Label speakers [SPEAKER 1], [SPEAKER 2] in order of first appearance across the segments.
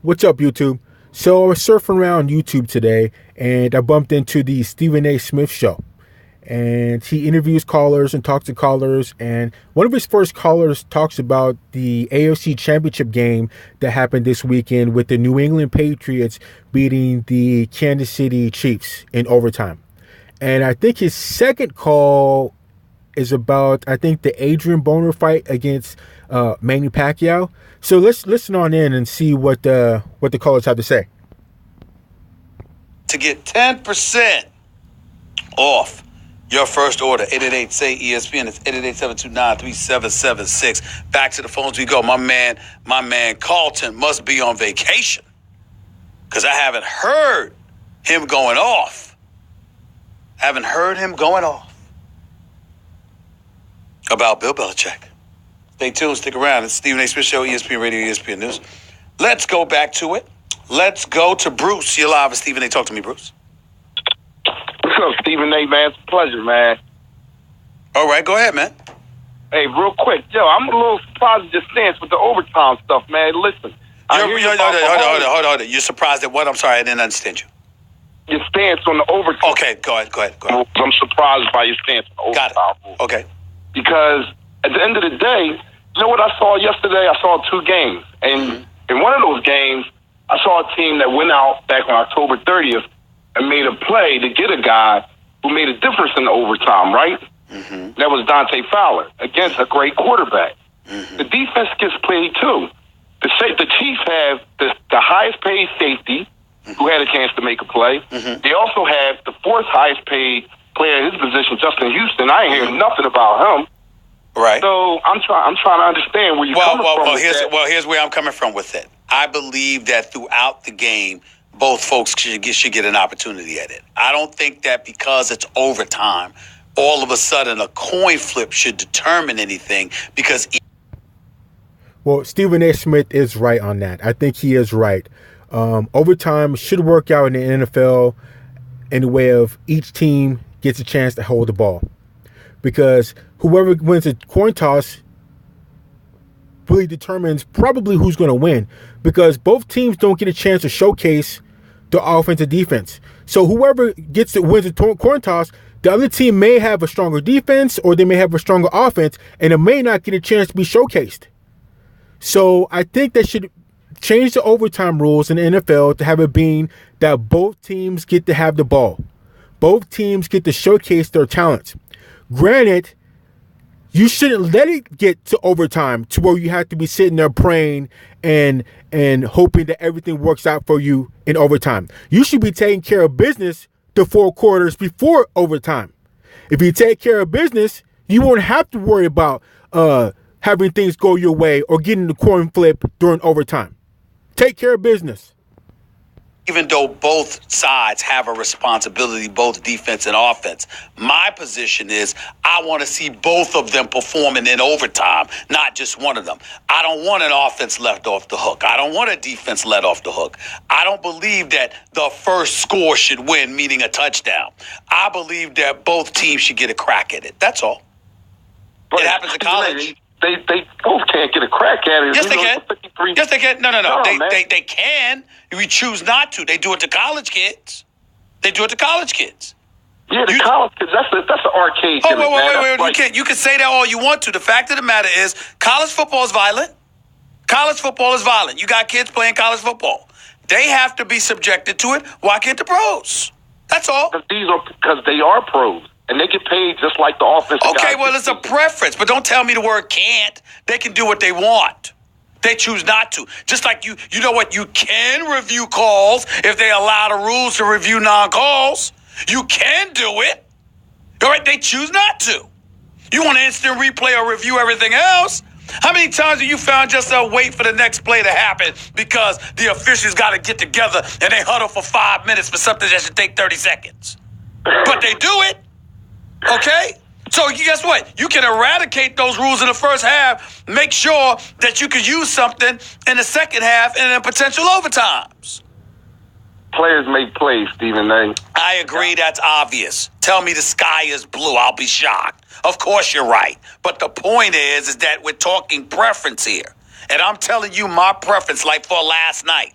[SPEAKER 1] What's up, YouTube? So I was surfing around YouTube today, and I bumped into the Stephen A. Smith show. And he interviews callers and talks to callers. And one of his first callers talks about the AFC Championship game that happened this weekend with the New England Patriots beating the Kansas City Chiefs in overtime. And I think his second call is about, I think, the Adrien Broner fight against Manny Pacquiao. So let's listen on in and see what the callers have to say.
[SPEAKER 2] To get 10% off your first order, 888-SAY-ESPN. It's 888-729-3776. Back to the phones we go. My man Carlton must be on vacation because I haven't heard him going off. About Bill Belichick. Stay tuned, stick around. It's Stephen A. Smith Show, ESPN Radio, ESPN News. Let's go back to it. Let's go to Bruce. You're live with Stephen A. Talk to me, Bruce.
[SPEAKER 3] What's up, Stephen A., man? It's a pleasure, man.
[SPEAKER 2] All right, go ahead, man.
[SPEAKER 3] Hey, real quick. Yo, I'm a little surprised at your stance with the overtime stuff, man. Listen.
[SPEAKER 2] Hold on. You're surprised at what? I'm sorry, I didn't understand you.
[SPEAKER 3] Your stance on the overtime.
[SPEAKER 2] Okay, go ahead.
[SPEAKER 3] I'm surprised by your stance on the overtime.
[SPEAKER 2] Got it. Okay.
[SPEAKER 3] Because at the end of the day, you know what I saw yesterday? I saw two games. And in one of those games, I saw a team that went out back on October 30th and made a play to get a guy who made a difference in the overtime, right? Mm-hmm. That was Dante Fowler against a great quarterback. Mm-hmm. The defense gets played too. The Chiefs have the highest paid safety who had a chance to make a play. Mm-hmm. They also have the fourth highest paid player in his position, Justin Houston. I ain't hearing nothing about him.
[SPEAKER 2] Right.
[SPEAKER 3] So I'm trying to understand where you're coming from.
[SPEAKER 2] Here's where I'm coming from with it. I believe that throughout the game, both folks should get an opportunity at it. I don't think that because it's overtime, all of a sudden a coin flip should determine anything because.
[SPEAKER 1] Well, Stephen A. Smith is right on that. I think he is right. Overtime should work out in the NFL in the way of each team gets a chance to hold the ball. Because whoever wins a coin toss really determines probably who's going to win. Because both teams don't get a chance to showcase the offense and defense. So whoever wins a coin toss, the other team may have a stronger defense or they may have a stronger offense, and it may not get a chance to be showcased. So I think they should change the overtime rules in the NFL to have it being that both teams get to have the ball. Both teams get to showcase their talents. Granted, you shouldn't let it get to overtime to where you have to be sitting there praying and hoping that everything works out for you in overtime. You should be taking care of business the 4 quarters before overtime. If you take care of business, you won't have to worry about having things go your way or getting the coin flip during overtime. Take care of business.
[SPEAKER 2] Even though both sides have a responsibility, both defense and offense, my position is I want to see both of them performing in overtime, not just one of them. I don't want an offense left off the hook. I don't want a defense let off the hook. I don't believe that the first score should win, meaning a touchdown. I believe that both teams should get a crack at it. That's all. But it happens in college.
[SPEAKER 3] They both can't get a crack at it.
[SPEAKER 2] Yes, they can. Yes, they can. No. They can. We choose not to. They do it to college kids. Yeah, the college kids. That's an arcade. Wait. You can say that all you want to. The fact of the matter is, college football is violent. College football is violent. You got kids playing college football. They have to be subjected to it. Why can't the pros? That's all.
[SPEAKER 3] Because they are pros. And they get paid just like the offensive guys.
[SPEAKER 2] Okay, well, it's a preference. But don't tell me the word can't. They can do what they want. They choose not to. Just like you know what? You can review calls if they allow the rules to review non-calls. You can do it. All right, they choose not to. You want to instant replay or review everything else? How many times have you found yourself wait for the next play to happen because the officials got to get together and they huddle for 5 minutes for something that should take 30 seconds? But they do it. Okay? So guess what? You can eradicate those rules in the first half, make sure that you can use something in the second half and in potential overtimes.
[SPEAKER 3] Players make plays, Stephen A.
[SPEAKER 2] I agree, that's obvious. Tell me the sky is blue, I'll be shocked. Of course you're right. But the point is that we're talking preference here. And I'm telling you my preference, like for last night.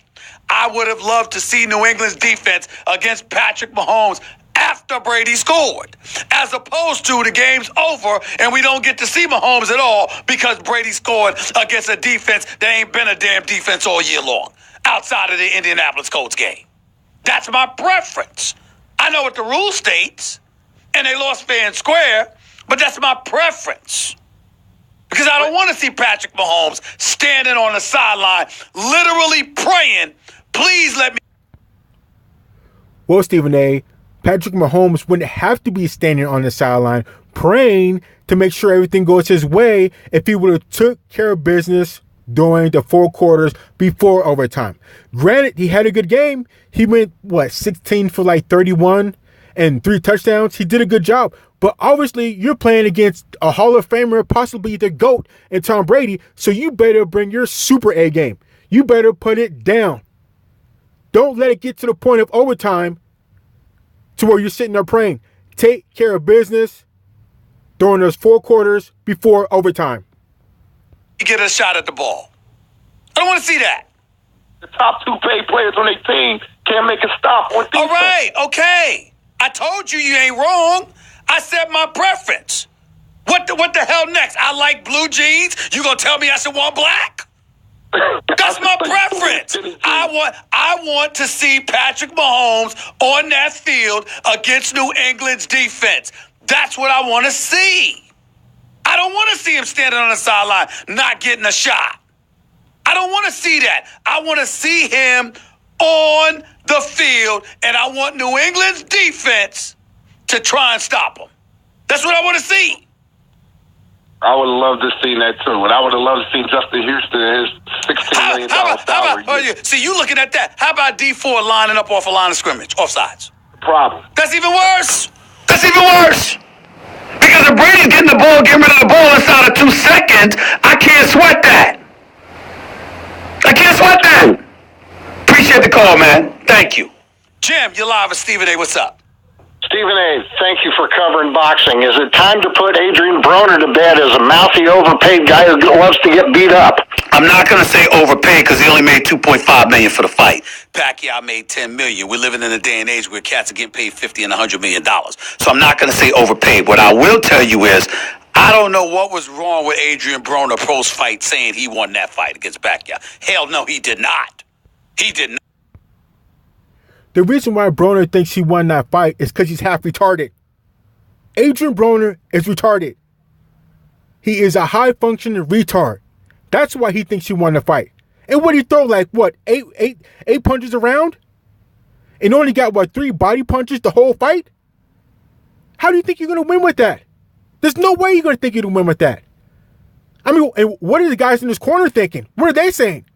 [SPEAKER 2] I would have loved to see New England's defense against Patrick Mahomes after Brady scored, as opposed to the game's over and we don't get to see Mahomes at all because Brady scored against a defense that ain't been a damn defense all year long, outside of the Indianapolis Colts game. That's my preference. I know what the rule states, and they lost fair and square, but that's my preference. Because I don't want to see Patrick Mahomes standing on the sideline, literally praying, please let me.
[SPEAKER 1] Well, Stephen A., Patrick Mahomes wouldn't have to be standing on the sideline praying to make sure everything goes his way if he would have took care of business during the 4 quarters before overtime. Granted, he had a good game. He went, 16 for 31 and 3 touchdowns. He did a good job. But obviously, you're playing against a Hall of Famer, possibly the GOAT, and Tom Brady, so you better bring your Super A game. You better put it down. Don't let it get to the point of overtime to where you're sitting there praying. Take care of business during those 4 quarters before overtime.
[SPEAKER 2] Get a shot at the ball. I don't want to see that.
[SPEAKER 3] The top 2 paid players on their team can't make a stop on defense.
[SPEAKER 2] All right, okay. I told you ain't wrong. I said my preference. What the hell next? I like blue jeans. You gonna tell me I should want black? That's my preference. I want to see Patrick Mahomes on that field against New England's defense. That's what I want to see. I don't want to see him standing on the sideline not getting a shot. I don't want to see that. I want to see him on the field, and I want New England's defense to try and stop him. That's what I want to see.
[SPEAKER 3] I would have loved to see that too, and I would have loved to see Justin Houston and his $16 million salary.
[SPEAKER 2] See, you looking at that. How about D4 lining up off a line of scrimmage, offsides?
[SPEAKER 3] Problem.
[SPEAKER 2] That's even worse. That's even worse. Because if Brady's getting the ball, getting rid of the ball inside of 2 seconds, I can't sweat that. I can't sweat that. Appreciate the call, man. Thank you. Jim, you're live with Stephen A. What's up?
[SPEAKER 4] Stephen A., thank you for covering boxing. Is it time to put Adrien Broner to bed as a mouthy, overpaid guy who loves to get beat up?
[SPEAKER 2] I'm not going to say overpaid because he only made $2.5 million for the fight. Pacquiao made $10 million. We're living in a day and age where cats are getting paid $50 and $100 million. So I'm not going to say overpaid. What I will tell you is I don't know what was wrong with Adrien Broner post-fight saying he won that fight against Pacquiao. Hell no, he did not. He did not.
[SPEAKER 1] The reason why Broner thinks he won that fight is because he's half retarded. Adrien Broner is retarded. He is a high-functioning retard. That's why he thinks he won the fight. And what he throw, eight punches around? And only got, 3 body punches the whole fight? How do you think you're going to win with that? There's no way you're going to think you're going to win with that. I mean, and what are the guys in this corner thinking? What are they saying?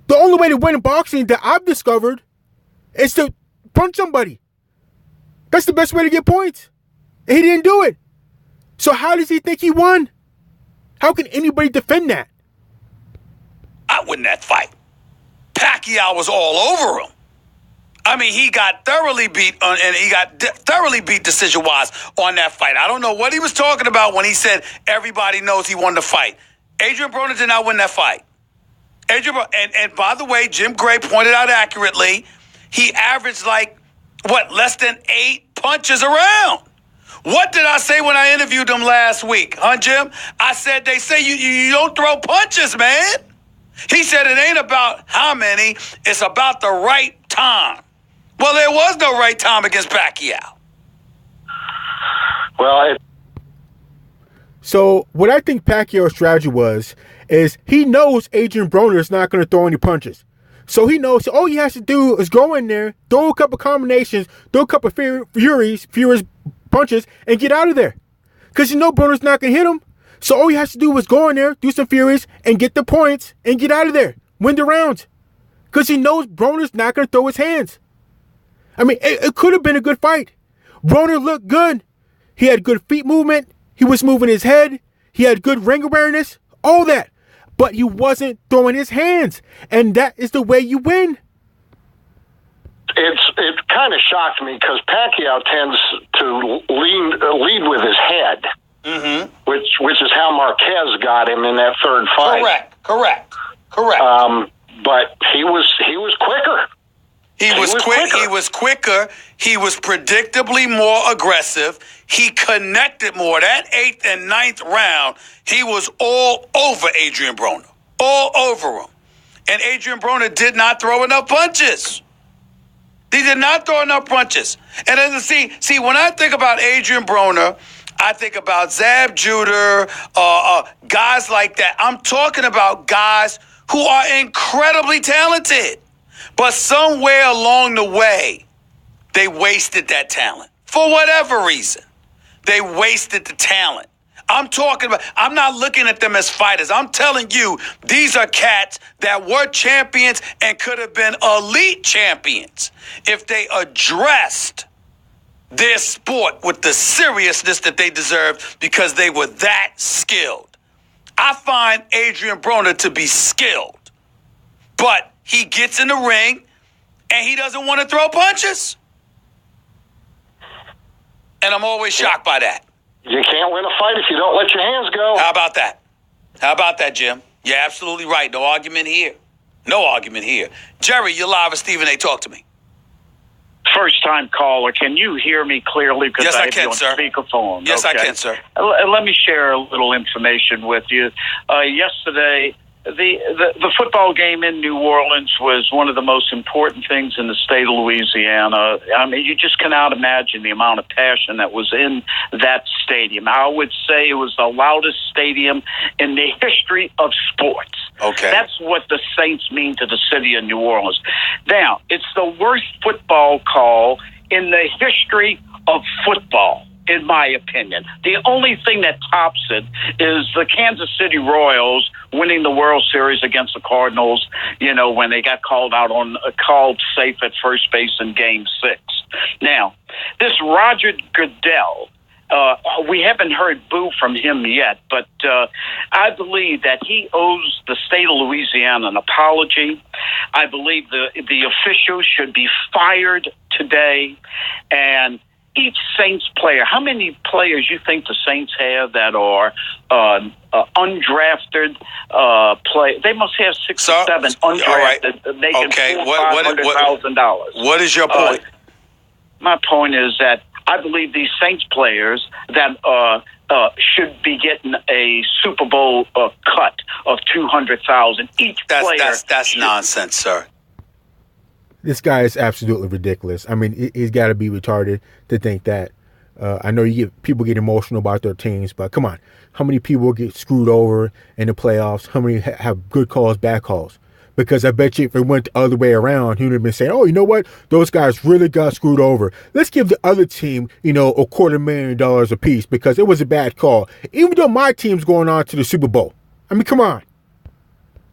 [SPEAKER 1] The only way to win in boxing that I've discovered is to punch somebody. That's the best way to get points. And he didn't do it. So how does he think he won? How can anybody defend that?
[SPEAKER 2] I win that fight. Pacquiao was all over him. I mean, he got thoroughly beat, and he got thoroughly beat decision-wise on that fight. I don't know what he was talking about when he said everybody knows he won the fight. Adrien Broner did not win that fight. And by the way, Jim Gray pointed out accurately, he averaged less than 8 punches around. What did I say when I interviewed him last week, huh, Jim? I said, they say you don't throw punches, man. He said it ain't about how many, it's about the right time. Well, there was no right time against Pacquiao.
[SPEAKER 1] So what I think Pacquiao's strategy is he knows Adrien Broner is not going to throw any punches. So he knows all he has to do is go in there, throw a couple combinations, throw a couple furious punches, and get out of there. Because Broner's not going to hit him. So all he has to do is go in there, do some furies, and get the points, and get out of there. Win the rounds. Because he knows Broner's not going to throw his hands. I mean, it could have been a good fight. Broner looked good. He had good feet movement. He was moving his head. He had good ring awareness. All that. But he wasn't throwing his hands. And that is the way you win.
[SPEAKER 4] It kind of shocked me because Pacquiao tends to lead with his head, which is how Marquez got him in that third fight.
[SPEAKER 2] Correct.
[SPEAKER 4] But but he was quicker.
[SPEAKER 2] He was quick. He was quicker. He was predictably more aggressive. He connected more. That 8th and 9th round, he was all over Adrien Broner. All over him. And Adrien Broner did not throw enough punches. He did not throw enough punches. And then see, when I think about Adrien Broner, I think about Zab Judah, guys like that. I'm talking about guys who are incredibly talented. But somewhere along the way, they wasted that talent. For whatever reason, they wasted the talent. I'm not looking at them as fighters. I'm telling you, these are cats that were champions and could have been elite champions if they addressed their sport with the seriousness that they deserved because they were that skilled. I find Adrien Broner to be skilled, but he gets in the ring and he doesn't want to throw punches. And I'm always shocked by that.
[SPEAKER 4] You can't win a fight if you don't let your hands go.
[SPEAKER 2] How about that? How about that, Jim? You're absolutely right. No argument here. No argument here. Jerry, you're live with Stephen A. Talk to me.
[SPEAKER 5] First-time caller. Can you hear me clearly? Because
[SPEAKER 2] Yes, I
[SPEAKER 5] have
[SPEAKER 2] can,
[SPEAKER 5] you on
[SPEAKER 2] sir.
[SPEAKER 5] speakerphone.
[SPEAKER 2] Yes,
[SPEAKER 5] Okay.
[SPEAKER 2] I can, sir.
[SPEAKER 5] Let me share a little information with you. Yesterday, the football game in New Orleans was one of the most important things in the state of Louisiana. I mean, you just cannot imagine the amount of passion that was in that stadium. I would say it was the loudest stadium in the history of sports.
[SPEAKER 2] Okay.
[SPEAKER 5] That's what the Saints mean to the city of New Orleans. Now, it's the worst football call in the history of football, in my opinion. The only thing that tops it is the Kansas City Royals winning the World Series against the Cardinals, when they got called safe at first base in Game 6. Now, this Roger Goodell, we haven't heard boo from him yet, but I believe that he owes the state of Louisiana an apology. I believe the officials should be fired today, and each Saints player, how many players you think the Saints have that are undrafted play? They must have 6 or 7 undrafted.
[SPEAKER 2] All right.
[SPEAKER 5] Making
[SPEAKER 2] Okay.
[SPEAKER 5] $500,000.
[SPEAKER 2] What is your point?
[SPEAKER 5] My point is that I believe these Saints players that should be getting a Super Bowl cut of $200,000 each player.
[SPEAKER 2] That's nonsense, sir.
[SPEAKER 1] This guy is absolutely ridiculous. I mean, he's got to be retarded to think that. I know people get emotional about their teams, but come on. How many people get screwed over in the playoffs? How many have good calls, bad calls? Because I bet you if it went the other way around, he would have been saying, oh, you know what? Those guys really got screwed over. Let's give the other team, $250,000 apiece because it was a bad call. Even though my team's going on to the Super Bowl. I mean, come on.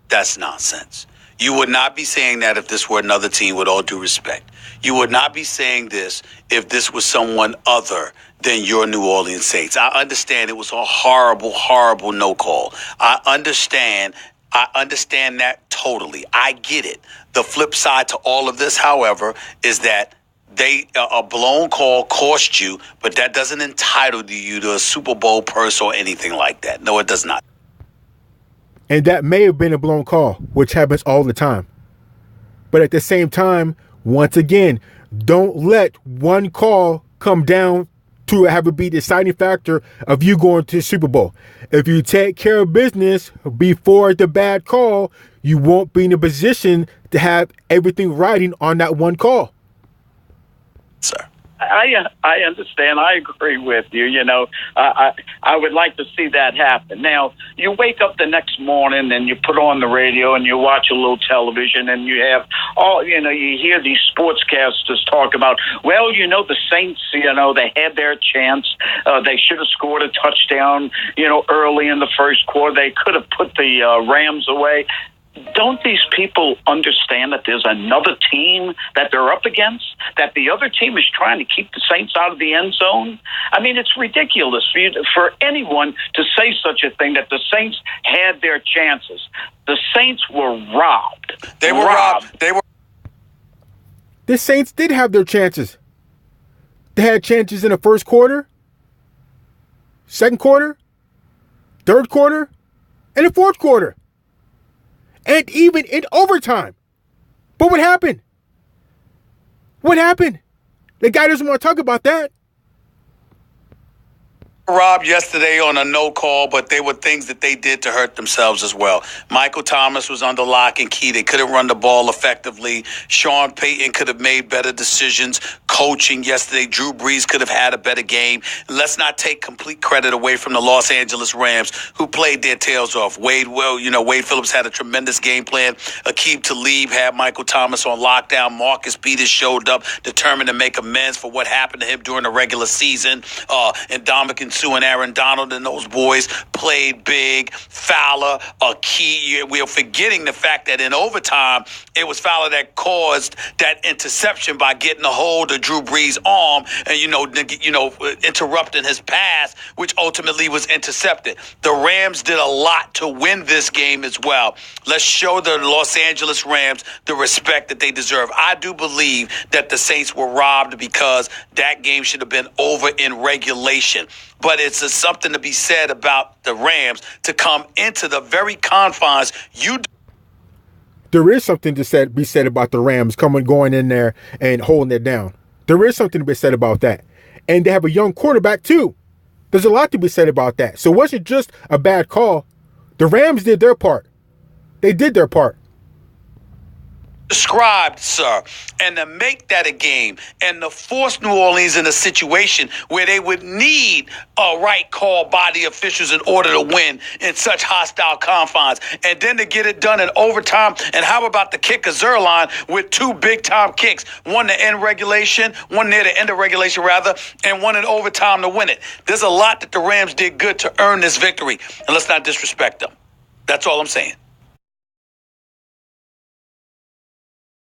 [SPEAKER 2] That's nonsense. You would not be saying that if this were another team, with all due respect. You would not be saying this if this was someone other than your New Orleans Saints. I understand it was a horrible, horrible no call. I understand that totally. I get it. The flip side to all of this, however, is that a blown call cost you, but that doesn't entitle you to a Super Bowl purse or anything like that. No, it does not.
[SPEAKER 1] And that may have been a blown call, which happens all the time. But at the same time, once again, don't let one call come down to have it be the deciding factor of you going to the Super Bowl. If you take care of business before the bad call, you won't be in a position to have everything riding on that one call.
[SPEAKER 2] Sir.
[SPEAKER 5] I understand. I agree with you. I would like to see that happen. Now, you wake up the next morning and you put on the radio and you watch a little television and you have you hear these sportscasters talk about, the Saints, they had their chance. They should have scored a touchdown, early in the first quarter. They could have put the Rams away. Don't these people understand that there's another team that they're up against, that the other team is trying to keep the Saints out of the end zone? I mean, it's ridiculous for anyone to say such a thing, that the Saints had their chances. The Saints were robbed.
[SPEAKER 2] They were robbed.
[SPEAKER 1] The Saints did have their chances. They had chances in the first quarter, second quarter, third quarter, and the fourth quarter. and even in overtime. But what happened? What happened? The guy doesn't want to talk about that.
[SPEAKER 2] Rob yesterday on a no call, but they were things that they did to hurt themselves as well. Michael Thomas was under lock and key. They couldn't run the ball effectively. Sean Payton could have made better decisions. Coaching yesterday, Drew Brees could have had a better game. Let's not take complete credit away from the Los Angeles Rams, who played their tails off. Wade Phillips had a tremendous game plan. Aqib Talib had Michael Thomas on lockdown. Marcus Peters showed up, determined to make amends for what happened to him during the regular season. And Dominican Sue and Aaron Donald and those boys played big. Fowler, a key. We're forgetting the fact that in overtime, it was Fowler that caused that interception by getting a hold of Drew Brees' arm and, interrupting his pass, which ultimately was intercepted. The Rams did a lot to win this game as well. Let's show the Los Angeles Rams the respect that they deserve. I do believe that the Saints were robbed because that game should have been over in regulation. But it's something to be said about the Rams to come into the very confines
[SPEAKER 1] There is something to be said about the Rams going in there and holding it down. There is something to be said about that. And they have a young quarterback too. There's a lot to be said about that. So it wasn't just a bad call. The Rams did their part. They did their part.
[SPEAKER 2] described, sir, and to make that a game and to force New Orleans in a situation where they would need a right call by the officials in order to win in such hostile confines, and then to get it done in overtime. And how about the kicker Zerline with two big-time kicks, one to end regulation, one near the end of regulation, rather, and one in overtime to win it. There's a lot that the Rams did good to earn this victory, and let's not disrespect them. That's all I'm saying.